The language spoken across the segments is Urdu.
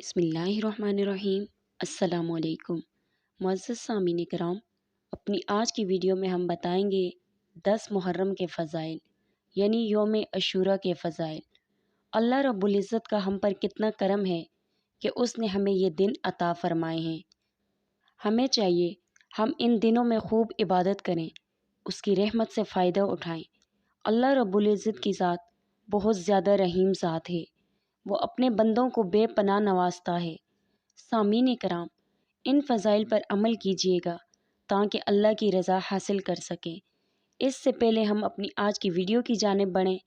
بسم اللہ الرحمن الرحیم۔ السلام علیکم معزز سامعین کرام، اپنی آج کی ویڈیو میں ہم بتائیں گے 10 محرم کے فضائل یعنی یوم عاشوراء کے فضائل۔ اللہ رب العزت کا ہم پر کتنا کرم ہے کہ اس نے ہمیں یہ دن عطا فرمائے ہیں۔ ہمیں چاہیے ہم ان دنوں میں خوب عبادت کریں، اس کی رحمت سے فائدہ اٹھائیں۔ اللہ رب العزت کی ذات بہت زیادہ رحیم ذات ہے، وہ اپنے بندوں کو بے پناہ نوازتا ہے۔ سامعین کرام، ان فضائل پر عمل کیجیے گا تاکہ اللہ کی رضا حاصل کر سکیں۔ اس سے پہلے ہم اپنی آج کی ویڈیو کی جانب بڑھیں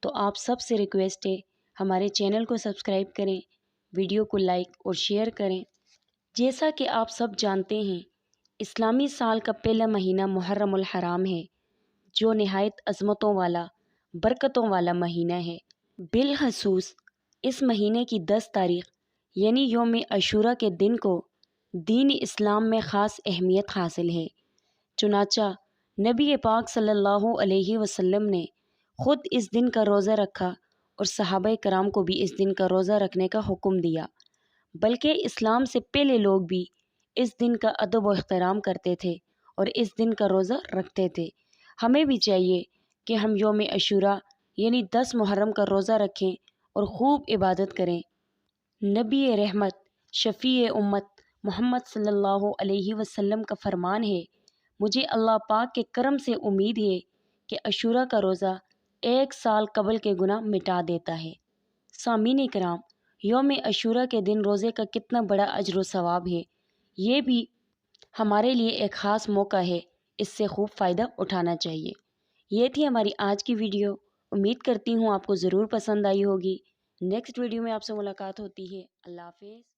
تو آپ سب سے ریکویسٹ ہے ہمارے چینل کو سبسکرائب کریں، ویڈیو کو لائک اور شیئر کریں۔ جیسا کہ آپ سب جانتے ہیں، اسلامی سال کا پہلا مہینہ محرم الحرام ہے، جو نہایت عظمتوں والا، برکتوں والا مہینہ ہے۔ بالخصوص اس مہینے کی 10 تاریخ یعنی یوم عاشوراء کے دن کو دین اسلام میں خاص اہمیت حاصل ہے۔ چنانچہ نبی پاک صلی اللہ علیہ وسلم نے خود اس دن کا روزہ رکھا اور صحابہ کرام کو بھی اس دن کا روزہ رکھنے کا حکم دیا، بلکہ اسلام سے پہلے لوگ بھی اس دن کا ادب و احترام کرتے تھے اور اس دن کا روزہ رکھتے تھے۔ ہمیں بھی چاہیے کہ ہم یوم عاشوراء یعنی 10 محرم کا روزہ رکھیں اور خوب عبادت کریں۔ نبی رحمت شفیع امت محمد صلی اللہ علیہ وسلم کا فرمان ہے، مجھے اللہ پاک کے کرم سے امید ہے کہ عاشوراء کا روزہ 1 سال قبل کے گناہ مٹا دیتا ہے۔ سامعین کرام، یوم عاشوراء کے دن روزے کا کتنا بڑا اجر و ثواب ہے، یہ بھی ہمارے لیے ایک خاص موقع ہے، اس سے خوب فائدہ اٹھانا چاہیے۔ یہ تھی ہماری آج کی ویڈیو، امید کرتی ہوں آپ کو ضرور پسند آئی ہوگی۔ نیکسٹ ویڈیو میں آپ سے ملاقات ہوتی ہے۔ اللہ حافظ۔